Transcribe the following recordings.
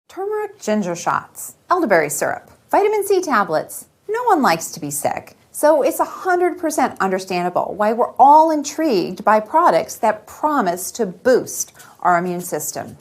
Turmeric ginger shots, elderberry syrup, vitamin C tablets. No one likes to be sick. So it's 100% understandable why we're all intrigued by products that promise to boost our immune system.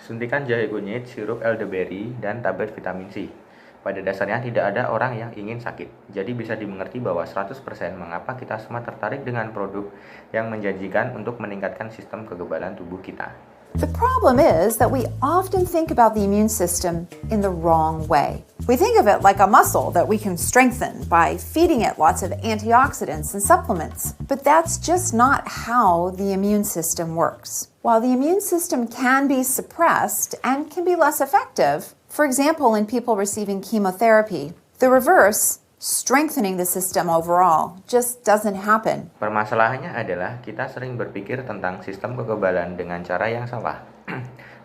Suntikan jahe kunyit, sirup elderberry, dan tablet vitamin C. Pada dasarnya tidak ada orang yang ingin sakit. Jadi bisa dimengerti bahwa 100% mengapa kita semua tertarik dengan produk yang menjanjikan untuk meningkatkan sistem kekebalan tubuh kita. The problem is that we often think about the immune system in the wrong way. We think of it like a muscle that we can strengthen by feeding it lots of antioxidants and supplements. But that's just not how the immune system works. While the immune system can be suppressed and can be less effective, for example, in people receiving chemotherapy, the reverse, strengthening the system overall, just doesn't happen. Permasalahannya adalah kita sering berpikir tentang sistem kekebalan dengan cara yang salah.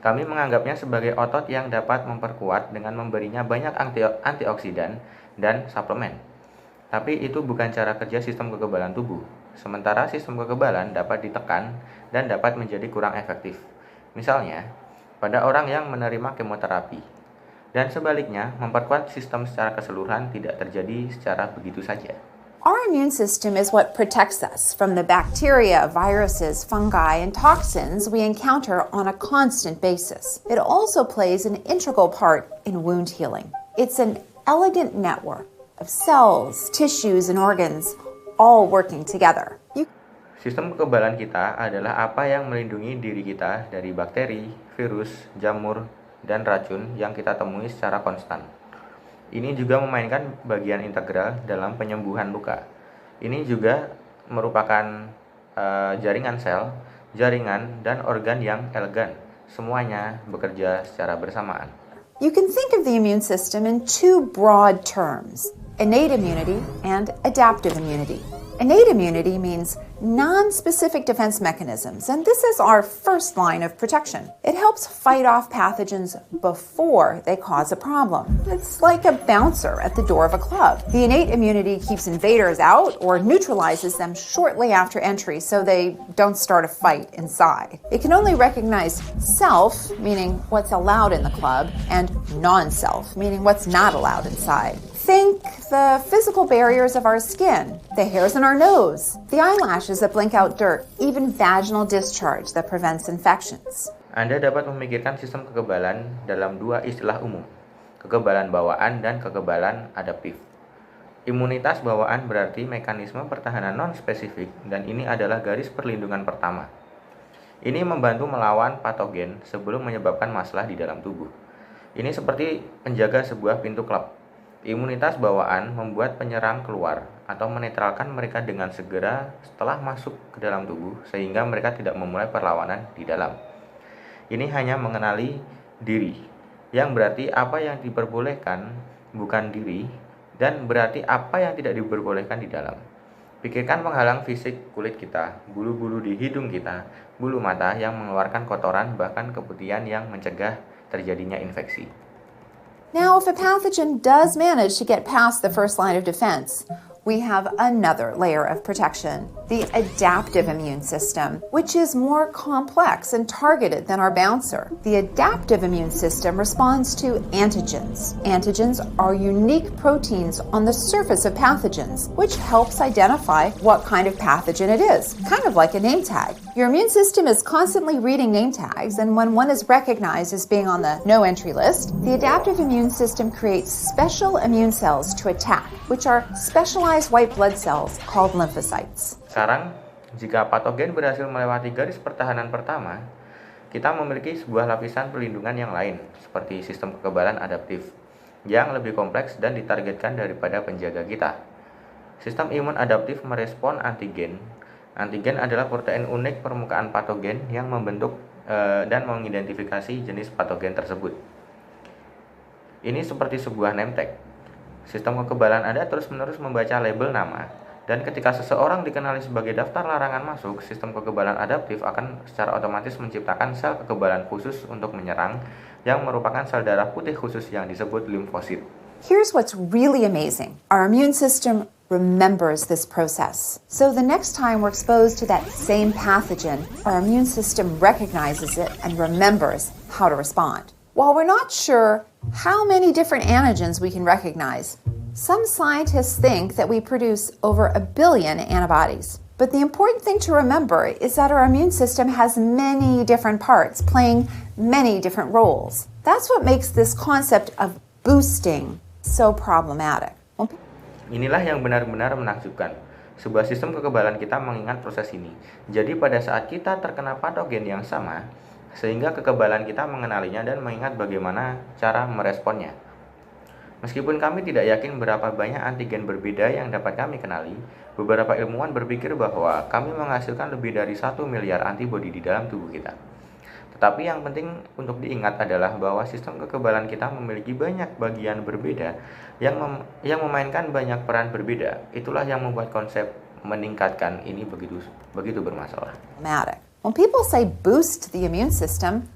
Kami menganggapnya sebagai otot yang dapat memperkuat dengan memberinya banyak antioksidan dan suplemen. Tapi itu bukan cara kerja sistem kekebalan tubuh. Sementara sistem kekebalan dapat ditekan dan dapat menjadi kurang efektif. Misalnya, pada orang yang menerima kemoterapi. Dan sebaliknya, memperkuat sistem secara keseluruhan tidak terjadi secara begitu saja. Our immune system is what protects us from the bacteria, viruses, fungi, and toxins we encounter on a constant basis. It also plays an integral part in wound healing. It's an elegant network of cells, tissues, and organs all working together. Sistem kekebalan kita adalah apa yang melindungi diri kita dari bakteri, virus, jamur, dan racun yang kita temui secara konstan. Ini juga memainkan bagian integral dalam penyembuhan luka. Ini juga merupakan jaringan sel, jaringan, dan organ yang elegan. Semuanya bekerja secara bersamaan. You can think of the immune system in two broad terms: innate immunity and adaptive immunity. Innate immunity means non-specific defense mechanisms, and this is our first line of protection. It helps fight off pathogens before they cause a problem. It's like a bouncer at the door of a club. The innate immunity keeps invaders out or neutralizes them shortly after entry so they don't start a fight inside. It can only recognize self, meaning what's allowed in the club, and non-self, meaning what's not allowed inside. Think the physical barriers of our skin, the hairs in our nose, the eyelashes that blink out dirt, even vaginal discharge that prevents infections. Anda dapat memikirkan sistem kekebalan dalam dua istilah umum, kekebalan bawaan dan kekebalan adaptif. Imunitas bawaan berarti mekanisme pertahanan non-spesifik, dan ini adalah garis perlindungan pertama. Ini membantu melawan patogen sebelum menyebabkan masalah di dalam tubuh. Ini seperti penjaga sebuah pintu klub. Imunitas bawaan membuat penyerang keluar atau menetralkan mereka dengan segera setelah masuk ke dalam tubuh sehingga mereka tidak memulai perlawanan di dalam. Ini hanya mengenali diri, yang berarti apa yang diperbolehkan bukan diri, dan berarti apa yang tidak diperbolehkan di dalam. Pikirkan penghalang fisik kulit kita, bulu-bulu di hidung kita, bulu mata yang mengeluarkan kotoran, bahkan keputihan yang mencegah terjadinya infeksi. Now, if a pathogen does manage to get past the first line of defense, we have another layer of protection, the adaptive immune system, which is more complex and targeted than our bouncer. The adaptive immune system responds to antigens. Antigens are unique proteins on the surface of pathogens, which helps identify what kind of pathogen it is, kind of like a name tag. Your immune system is constantly reading name tags, and when one is recognized as being on the no entry list, the adaptive immune system creates special immune cells to attack, which are specialized white blood cells called lymphocytes. Sekarang, jika patogen berhasil melewati garis pertahanan pertama, kita memiliki sebuah lapisan perlindungan yang lain, seperti sistem kekebalan adaptif, yang lebih kompleks dan ditargetkan daripada penjaga kita. Sistem imun adaptif merespon antigen. Antigen adalah protein unik permukaan patogen yang membentuk dan mengidentifikasi jenis patogen tersebut. Ini seperti sebuah name tag. Sistem kekebalan Anda terus-menerus membaca label nama, dan ketika seseorang dikenali sebagai daftar larangan masuk, sistem kekebalan adaptif akan secara otomatis menciptakan sel kekebalan khusus untuk menyerang, yang merupakan sel darah putih khusus yang disebut limfosit. Here's what's really amazing. Our immune system remembers this process. So the next time we're exposed to that same pathogen, our immune system recognizes it and remembers how to respond. While we're not sure how many different antigens we can recognize, some scientists think that we produce over 1 billion antibodies. But the important thing to remember is that our immune system has many different parts playing many different roles. That's what makes this concept of boosting so problematic. Inilah yang benar-benar menakjubkan. Sebuah sistem kekebalan kita mengingat proses ini. Jadi pada saat kita terkena patogen yang sama, sehingga kekebalan kita mengenalinya dan mengingat bagaimana cara meresponnya. Meskipun kami tidak yakin berapa banyak antigen berbeda yang dapat kami kenali, beberapa ilmuwan berpikir bahwa kami menghasilkan lebih dari 1 miliar antibodi di dalam tubuh kita. Tetapi yang penting untuk diingat adalah bahwa sistem kekebalan kita memiliki banyak bagian berbeda yang memainkan banyak peran berbeda. Itulah yang membuat konsep meningkatkan ini begitu bermasalah. When people say boost the immune system,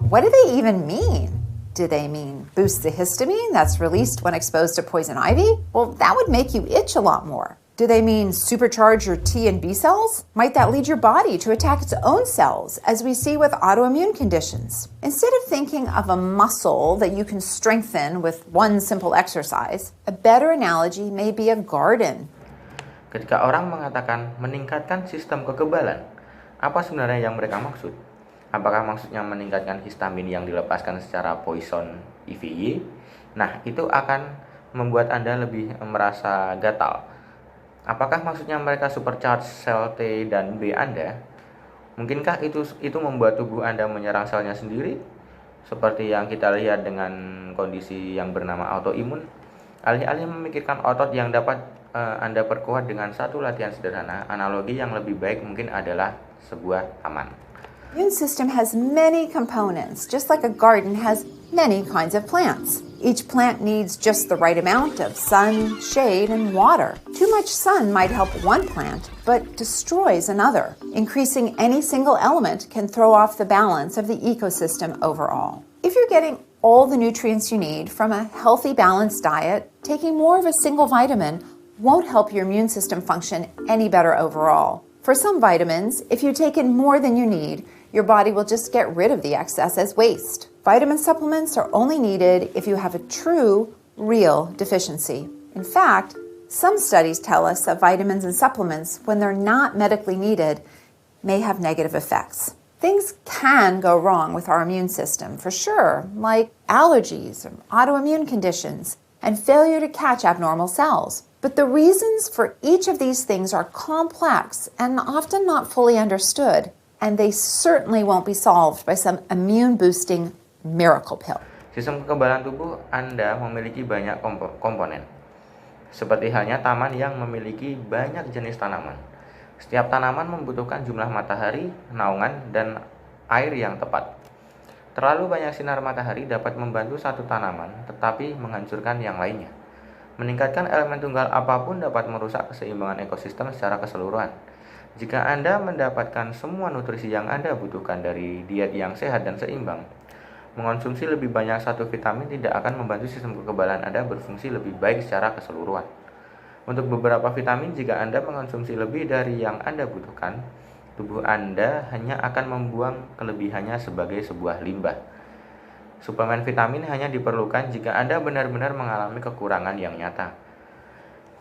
what do they even mean? Do they mean boost the histamine that's released when exposed to poison ivy? Well, that would make you itch a lot more. Do they mean supercharge your T and B cells? Might that lead your body to attack its own cells, as we see with autoimmune conditions? Instead of thinking of a muscle that you can strengthen with one simple exercise, a better analogy may be a garden. Ketika orang mengatakan meningkatkan sistem kekebalan, apa sebenarnya yang mereka maksud? Apakah maksudnya meningkatkan histamin yang dilepaskan secara poison IVY? Nah, itu akan membuat Anda lebih merasa gatal. Apakah maksudnya mereka supercharge sel T dan B Anda? Mungkinkah itu membuat tubuh Anda menyerang selnya sendiri? Seperti yang kita lihat dengan kondisi yang bernama autoimun. Alih-alih memikirkan otot yang dapat Anda perkuat dengan satu latihan sederhana, analogi yang lebih baik mungkin adalah sebuah taman. The immune system has many components, just like a garden has many kinds of plants. Each plant needs just the right amount of sun, shade, and water. Too much sun might help one plant, but destroys another. Increasing any single element can throw off the balance of the ecosystem overall. If you're getting all the nutrients you need from a healthy, balanced diet, taking more of a single vitamin won't help your immune system function any better overall. For some vitamins, if you take in more than you need, your body will just get rid of the excess as waste. Vitamin supplements are only needed if you have a true, real deficiency. In fact, some studies tell us that vitamins and supplements, when they're not medically needed, may have negative effects. Things can go wrong with our immune system, for sure, like allergies, or autoimmune conditions, and failure to catch abnormal cells. But the reasons for each of these things are complex and often not fully understood. And they certainly won't be solved by some immune-boosting miracle pill. Sistem kekebalan tubuh Anda memiliki banyak komponen. Seperti halnya taman yang memiliki banyak jenis tanaman. Setiap tanaman membutuhkan jumlah matahari, naungan, dan air yang tepat. Terlalu banyak sinar matahari dapat membantu satu tanaman, tetapi menghancurkan yang lainnya. Meningkatkan elemen tunggal apapun dapat merusak keseimbangan ekosistem secara keseluruhan. Jika Anda mendapatkan semua nutrisi yang Anda butuhkan dari diet yang sehat dan seimbang, mengonsumsi lebih banyak satu vitamin tidak akan membantu sistem kekebalan Anda berfungsi lebih baik secara keseluruhan. Untuk beberapa vitamin, jika Anda mengonsumsi lebih dari yang Anda butuhkan, tubuh Anda hanya akan membuang kelebihannya sebagai sebuah limbah. Suplemen vitamin hanya diperlukan jika Anda benar-benar mengalami kekurangan yang nyata.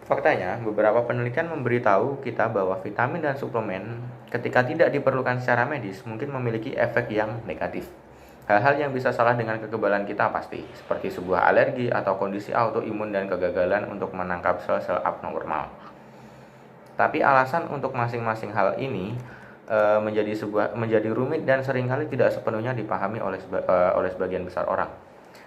Faktanya, beberapa penelitian memberitahu kita bahwa vitamin dan suplemen ketika tidak diperlukan secara medis mungkin memiliki efek yang negatif. Hal-hal yang bisa salah dengan kekebalan kita pasti, seperti sebuah alergi atau kondisi autoimun dan kegagalan untuk menangkap sel-sel abnormal. Tapi alasan untuk masing-masing hal ini menjadi rumit dan seringkali tidak sepenuhnya dipahami oleh sebagian besar orang.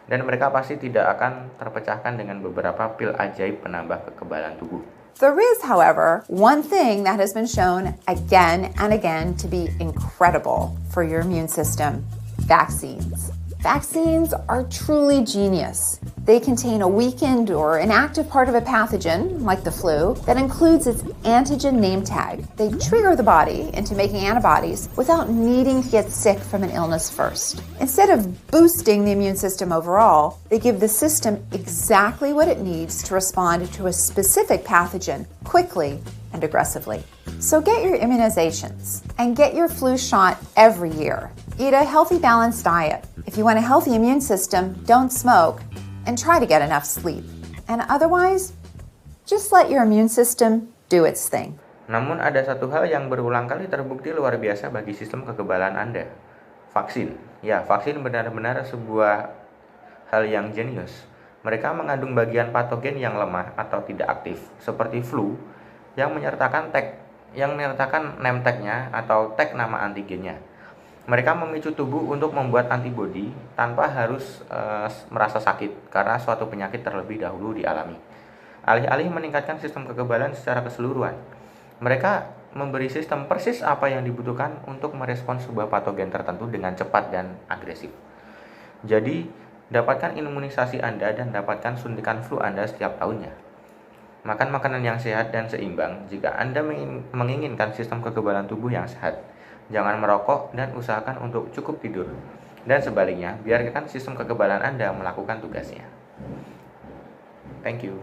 Dan mereka pasti tidak akan terpecahkan dengan beberapa pil ajaib penambah kekebalan tubuh. There is, however, one thing that has been shown again and again to be incredible for your immune system: vaccines. Vaccines are truly genius. They contain a weakened or inactive part of a pathogen, like the flu, that includes its antigen name tag. They trigger the body into making antibodies without needing to get sick from an illness first. Instead of boosting the immune system overall, they give the system exactly what it needs to respond to a specific pathogen quickly and aggressively. So get your immunizations and get your flu shot every year. Eat a healthy, balanced diet. If you want a healthy immune system, don't smoke and try to get enough sleep. And otherwise, just let your immune system do its thing. Namun ada satu hal yang berulang kali terbukti luar biasa bagi sistem kekebalan Anda. Vaksin. Ya, vaksin benar-benar sebuah hal yang jenius. Mereka mengandung bagian patogen yang lemah atau tidak aktif, seperti flu, yang menyertakan name tag-nya atau tag nama antigennya. Mereka memicu tubuh untuk membuat antibodi tanpa harus merasa sakit karena suatu penyakit terlebih dahulu dialami. Alih-alih meningkatkan sistem kekebalan secara keseluruhan, mereka memberi sistem persis apa yang dibutuhkan untuk merespons sebuah patogen tertentu dengan cepat dan agresif. Jadi, dapatkan imunisasi Anda dan dapatkan suntikan flu Anda setiap tahunnya. Makan makanan yang sehat dan seimbang jika Anda menginginkan sistem kekebalan tubuh yang sehat. Jangan merokok dan usahakan untuk cukup tidur. Dan sebaliknya, biarkan sistem kekebalan Anda melakukan tugasnya. Thank you.